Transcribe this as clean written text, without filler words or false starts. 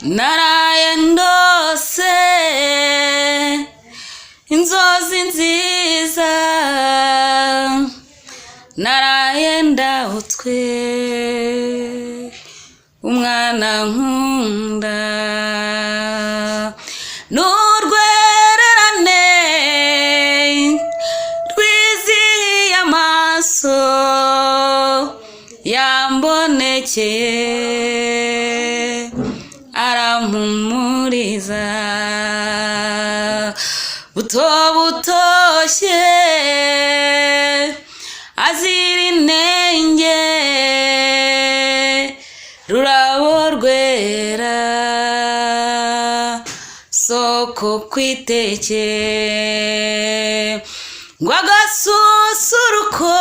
naraye ndose inzozi nziza, naraye ndahutswe umwana nkunda, n'urwererane rwizihiye amaso yambonekeye arampumuriza, buto butoshye azira inenge, rurabo rwera soko kwiteke, ngo agasusuruko